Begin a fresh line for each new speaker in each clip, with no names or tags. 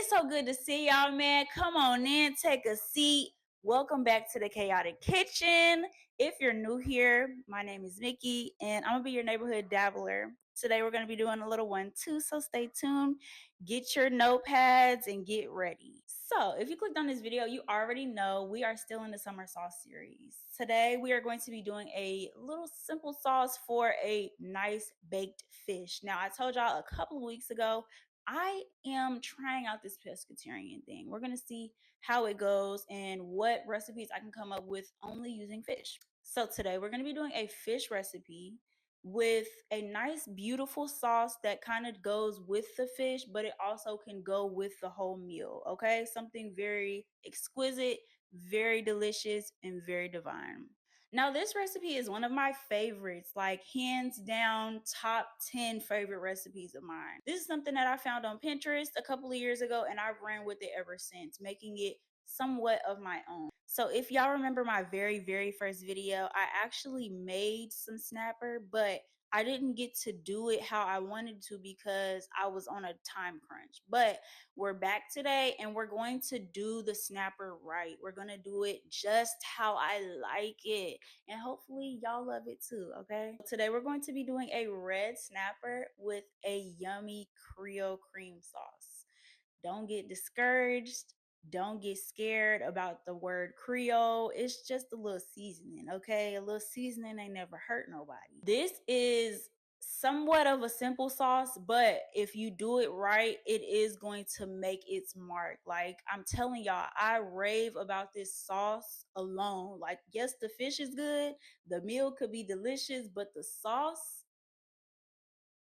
It's so good to see y'all, man. Come on in, take a seat. Welcome back to the Chaotic Kitchen. If you're new here, my name is Nikki, and I'm gonna be your neighborhood dabbler. Today we're gonna be doing a little 1-2, so stay tuned. Get your notepads and get ready. So, if you clicked on this video, you already know we are still in the summer sauce series. Today we are going to be doing a little simple sauce for a nice baked fish. Now, I told y'all a couple of weeks ago I am trying out this pescatarian thing. We're going to see how it goes and what recipes I can come up with only using fish. So today we're going to be doing a fish recipe with a nice beautiful sauce that kind of goes with the fish, but it also can go with the whole meal. Okay, something very exquisite, very delicious, and very divine. Now, this recipe is one of my favorites, like hands down, top 10 favorite recipes of mine. This is something that I found on Pinterest a couple of years ago, and I've ran with it ever since, making it somewhat of my own. So if y'all remember my very first video, I actually made some snapper, but I didn't get to do it how I wanted to because I was on a time crunch. But we're back today and we're going to do the snapper right. We're going to do it just how I like it. And hopefully y'all love it too, okay? Today we're going to be doing a red snapper with a yummy Creole cream sauce. Don't get discouraged. Don't get scared about the word Creole. It's just a little seasoning, okay? A little seasoning ain't never hurt nobody. This is somewhat of a simple sauce, but if you do it right, it is going to make its mark. Like, I'm telling y'all, I rave about this sauce alone. Like, yes, the fish is good, the meal could be delicious, but the sauce,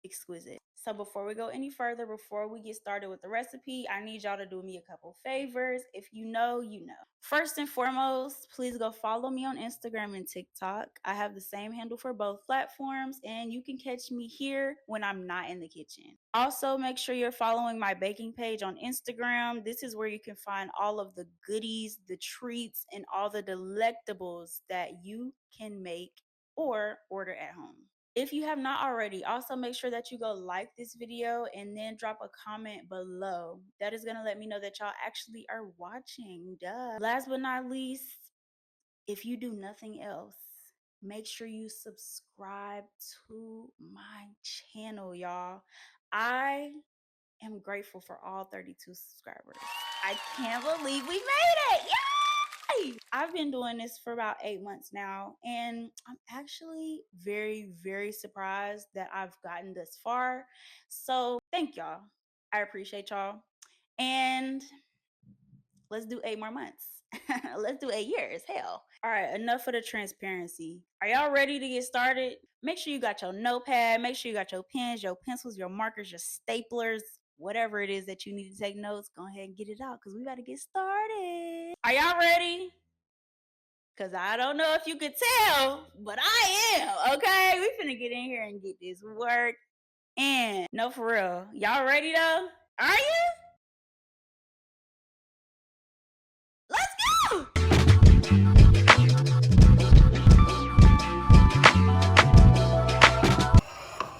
exquisite. So before we go any further, before we get started with the recipe, I need y'all to do me a couple favors. If you know, you know. First and foremost, please go follow me on Instagram and TikTok. I have the same handle for both platforms, and you can catch me here when I'm not in the kitchen. Also, make sure you're following my baking page on Instagram. This is where you can find all of the goodies, the treats, and all the delectables that you can make or order at home. If you have not already, also make sure that you go like this video and then drop a comment below. That is going to let me know that y'all actually are watching. Duh. Last but not least, if you do nothing else, make sure you subscribe to my channel, y'all. I am grateful for all 32 subscribers. I can't believe we made it. Yay! I've been doing this for about 8 months now, and I'm actually very surprised that I've gotten this far. So thank y'all. I appreciate y'all. And let's do 8 more months. Let's do 8 years. Hell. All right, enough of the transparency. Are y'all ready to get started? Make sure you got your notepad. Make sure you got your pens, your pencils, your markers, your staplers, whatever it is that you need to take notes. Go ahead and get it out because we got to get started. Are y'all ready? Because I don't know if you could tell, but I am, okay? We finna get in here and get this work in. No, for real. Y'all ready, though? Are you? Let's go!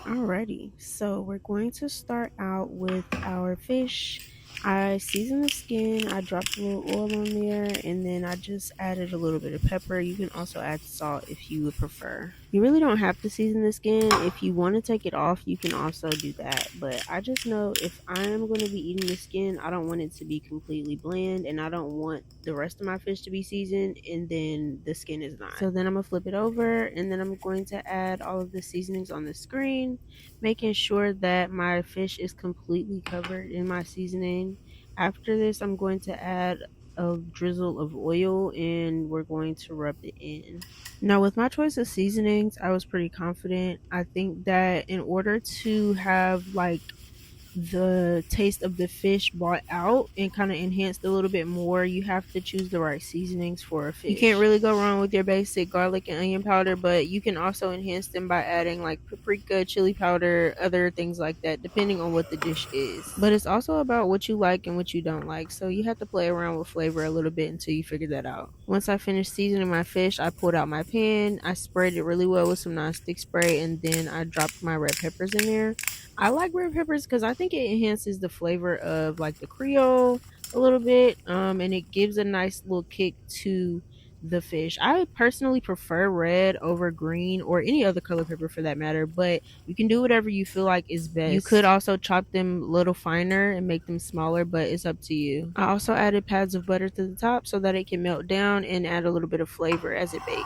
Alrighty, so we're going to start out with our fish. I seasoned the skin, I dropped a little oil on there, and then I just added a little bit of pepper. You can also add salt if you would prefer. You really don't have to season the skin. If you want to take it off, you can also do that. But I just know if I'm going to be eating the skin, I don't want it to be completely bland, and I don't want the rest of my fish to be seasoned and then the skin is not. So then I'm going to flip it over, and then I'm going to add all of the seasonings on the screen, making sure that my fish is completely covered in my seasoning. After this, I'm going to add a drizzle of oil and we're going to rub it in. Now, with my choice of seasonings, I was pretty confident. I think that in order to have like the taste of the fish brought out and kind of enhanced a little bit more, you have to choose the right seasonings for a fish. You can't really go wrong with your basic garlic and onion powder, but you can also enhance them by adding like paprika, chili powder, other things like that, depending on what the dish is. But it's also about what you like and what you don't like, so you have to play around with flavor a little bit until you figure that out. Once I finished seasoning my fish, I pulled out my pan, I sprayed it really well with some nonstick spray, and then I dropped my red peppers in there. I like red peppers because I think it enhances the flavor of like the Creole a little bit, and it gives a nice little kick to the fish. I personally prefer red over green or any other color pepper for that matter, but you can do whatever you feel like is best. You could also chop them a little finer and make them smaller, but it's up to you. I also added pads of butter to the top so that it can melt down and add a little bit of flavor as it bakes.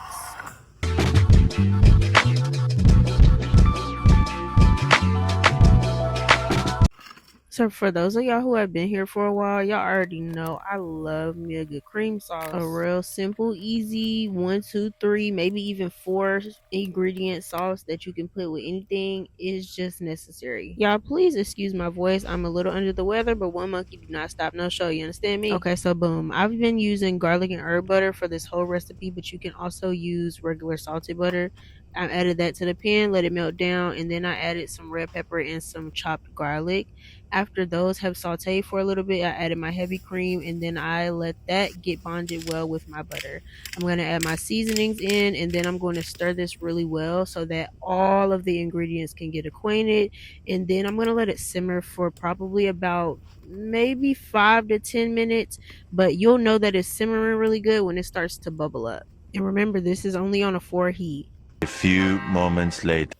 So for those of y'all who have been here for a while, y'all already know I love me a good cream sauce. A real simple, easy 1, 2, 3, maybe even 4 ingredient sauce that you can put with anything is just necessary. Y'all please excuse my voice. I'm a little under the weather, but one monkey do not stop no show. You understand me? Okay, so boom. I've been using garlic and herb butter for this whole recipe, but you can also use regular salted butter. I added that to the pan, let it melt down, and then I added some red pepper and some chopped garlic. After those have sauteed for a little bit, I added my heavy cream and then I let that get bonded well with my butter. I'm going to add my seasonings in and then I'm going to stir this really well so that all of the ingredients can get acquainted. And then I'm going to let it simmer for probably about maybe 5 to 10 minutes, but you'll know that it's simmering really good when it starts to bubble up. And remember, this is only on a 4 heat.
A few moments later.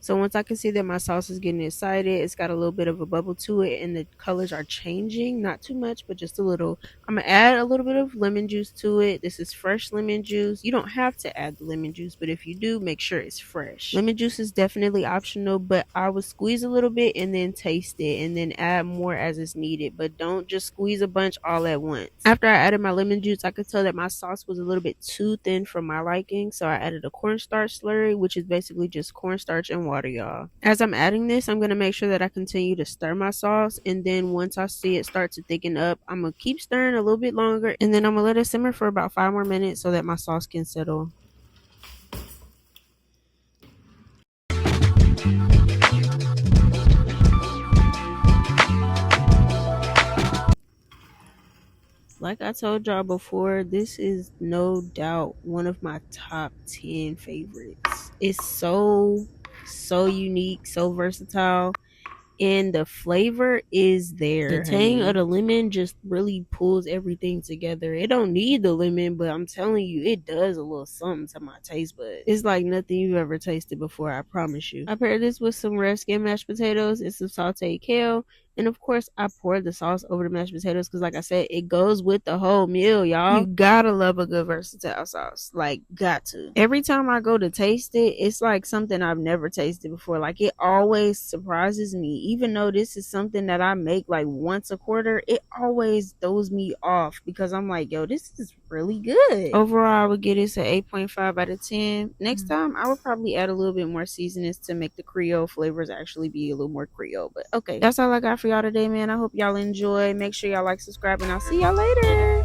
So once I can see that my sauce is getting excited, it's got a little bit of a bubble to it and the colors are changing, not too much, but just a little. I'm going to add a little bit of lemon juice to it. This is fresh lemon juice. You don't have to add the lemon juice, but if you do, make sure it's fresh. Lemon juice is definitely optional, but I would squeeze a little bit and then taste it and then add more as it's needed, but don't just squeeze a bunch all at once. After I added my lemon juice, I could tell that my sauce was a little bit too thin for my liking, so I added a cornstarch slurry, which is basically just cornstarch and water, y'all. As I'm adding this, I'm going to make sure that I continue to stir my sauce, and then once I see it start to thicken up, I'm going to keep stirring a little bit longer, and then I'm going to let it simmer for about 5 more minutes so that my sauce can settle. Like I told y'all before, this is no doubt one of my top 10 favorites. It's so unique, so versatile, and the flavor is there. The tang of the lemon just really pulls everything together. It don't need the lemon, but I'm telling you, it does a little something to my taste buds. It's like nothing you've ever tasted before, I promise you. I paired this with some red skin mashed potatoes and some sauteed kale. And of course, I poured the sauce over the mashed potatoes because, like I said, it goes with the whole meal, y'all. You gotta love a good versatile sauce. Like, got to. Every time I go to taste it, it's like something I've never tasted before. Like, it always surprises me. Even though this is something that I make like once a quarter, it always throws me off because I'm like, yo, this is really good. Overall, I would get this an 8.5 out of 10. Next time, I would probably add a little bit more seasonings to make the Creole flavors actually be a little more Creole. But okay, that's all I got for y'all today, man. I hope y'all enjoy. Make sure y'all like, subscribe, and I'll see y'all later.